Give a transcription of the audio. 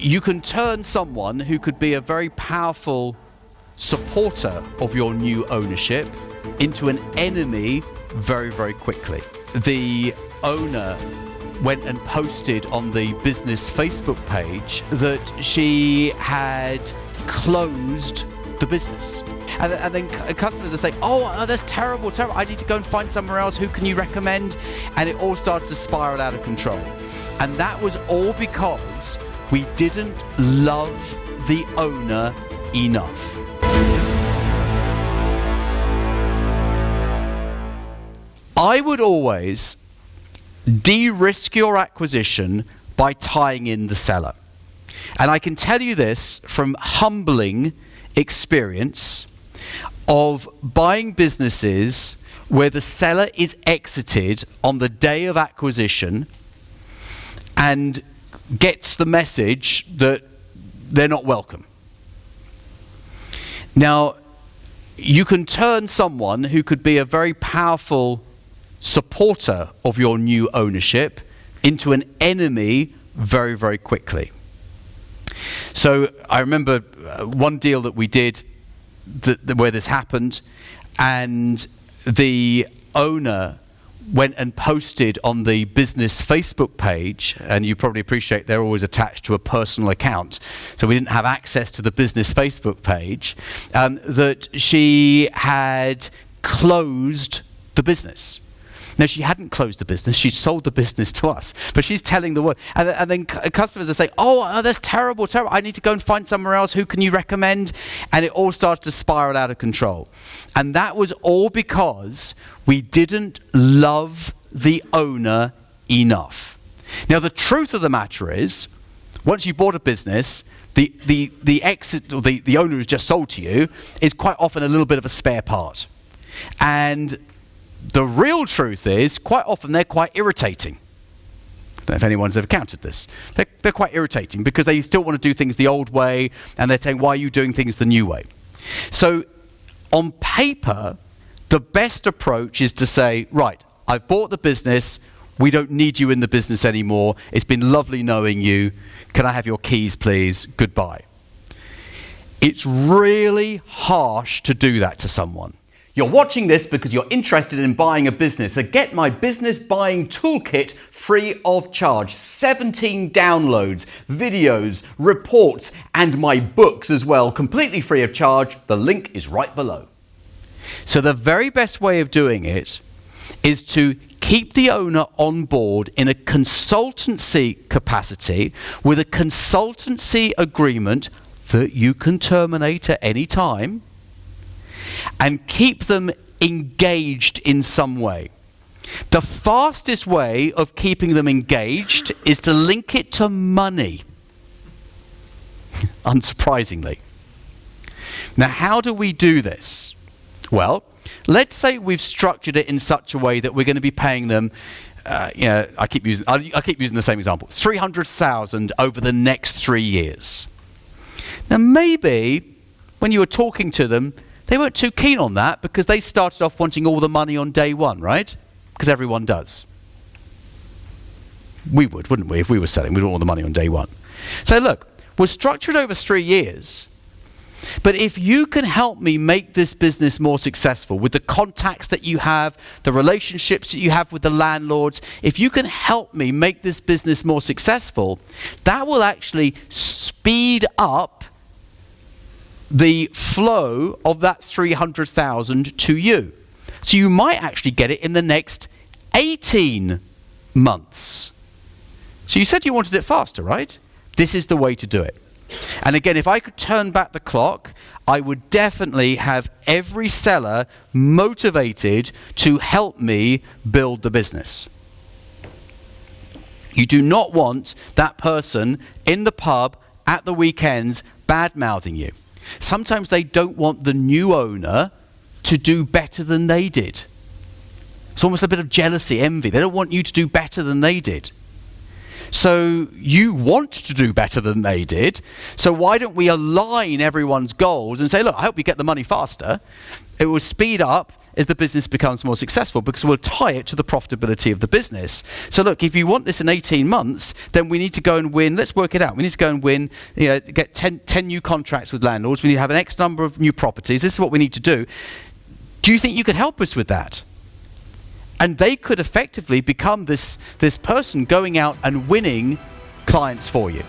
you can turn someone who could be a very powerful supporter of your new ownership into an enemy very, very quickly. The owner went and posted on the business Facebook page that she had closed the business. And then customers are saying, oh, that's terrible, I need to go and find somewhere else. Who can you recommend? And it all started to spiral out of control. And that was all because we didn't love the owner enough. I would always de-risk your acquisition by tying in the seller. And I can tell you this from humbling experience of buying businesses where the seller is exited on the day of acquisition and gets the message that they're not welcome. Now, you can turn someone who could be a very powerful supporter of your new ownership into an enemy very, very quickly. So I remember one deal that we did where this happened, and the owner went and posted on the business Facebook page, and you probably appreciate they're always attached to a personal account, so we didn't have access to the business Facebook page, that she had closed the business. No, she hadn't closed the business. She'd sold the business to us. But she's telling the world. And then customers are saying, oh, that's terrible. I need to go and find somewhere else. Who can you recommend? And it all started to spiral out of control. And that was all because we didn't love the owner enough. Now, the truth of the matter is, once you bought a business, the exit, or the owner who's just sold to you is quite often a little bit of a spare part. And the real truth is, quite often they're quite irritating. I don't know if anyone's ever counted this. They're quite irritating because they still want to do things the old way, and they're saying, why are you doing things the new way? So on paper, the best approach is to say, right, I've bought the business, we don't need you in the business anymore, it's been lovely knowing you, can I have your keys please, goodbye. It's really harsh to do that to someone. You're watching this because you're interested in buying a business, so get my business buying toolkit free of charge. 17 downloads, videos, reports, and my books as well, completely free of charge. The link is right below. So the very best way of doing it is to keep the owner on board in a consultancy capacity with a consultancy agreement that you can terminate at any time, and keep them engaged in some way. The fastest way of keeping them engaged is to link it to money, unsurprisingly. Now, how do we do this? Well, let's say we've structured it in such a way that we're going to be paying them, I keep using the same example, $300,000 over the next 3 years. Now, maybe when you were talking to them, they weren't too keen on that because they started off wanting all the money on day one, right? Because everyone does. We would, wouldn't we, if we were selling? We'd want all the money on day one. So look, we're structured over 3 years. But if you can help me make this business more successful with the contacts that you have, the relationships that you have with the landlords, if you can help me make this business more successful, that will actually speed up the flow of that 300,000 to you. So you might actually get it in the next 18 months. So you said you wanted it faster, right? This is the way to do it. And again, if I could turn back the clock, I would definitely have every seller motivated to help me build the business. You do not want that person in the pub at the weekends bad-mouthing you. Sometimes they don't want the new owner to do better than they did. It's almost a bit of jealousy, envy. They don't want you to do better than they did. So you want to do better than they did. So why don't we align everyone's goals and say, look, I hope you get the money faster. It will speed up as the business becomes more successful, because we'll tie it to the profitability of the business. So look, if you want this in 18 months, then we need to go and win. Let's work it out. We need to go and win, get 10 new contracts with landlords. We need to have an X number of new properties. This is what we need to do. Do you think you could help us with that? And they could effectively become this person going out and winning clients for you.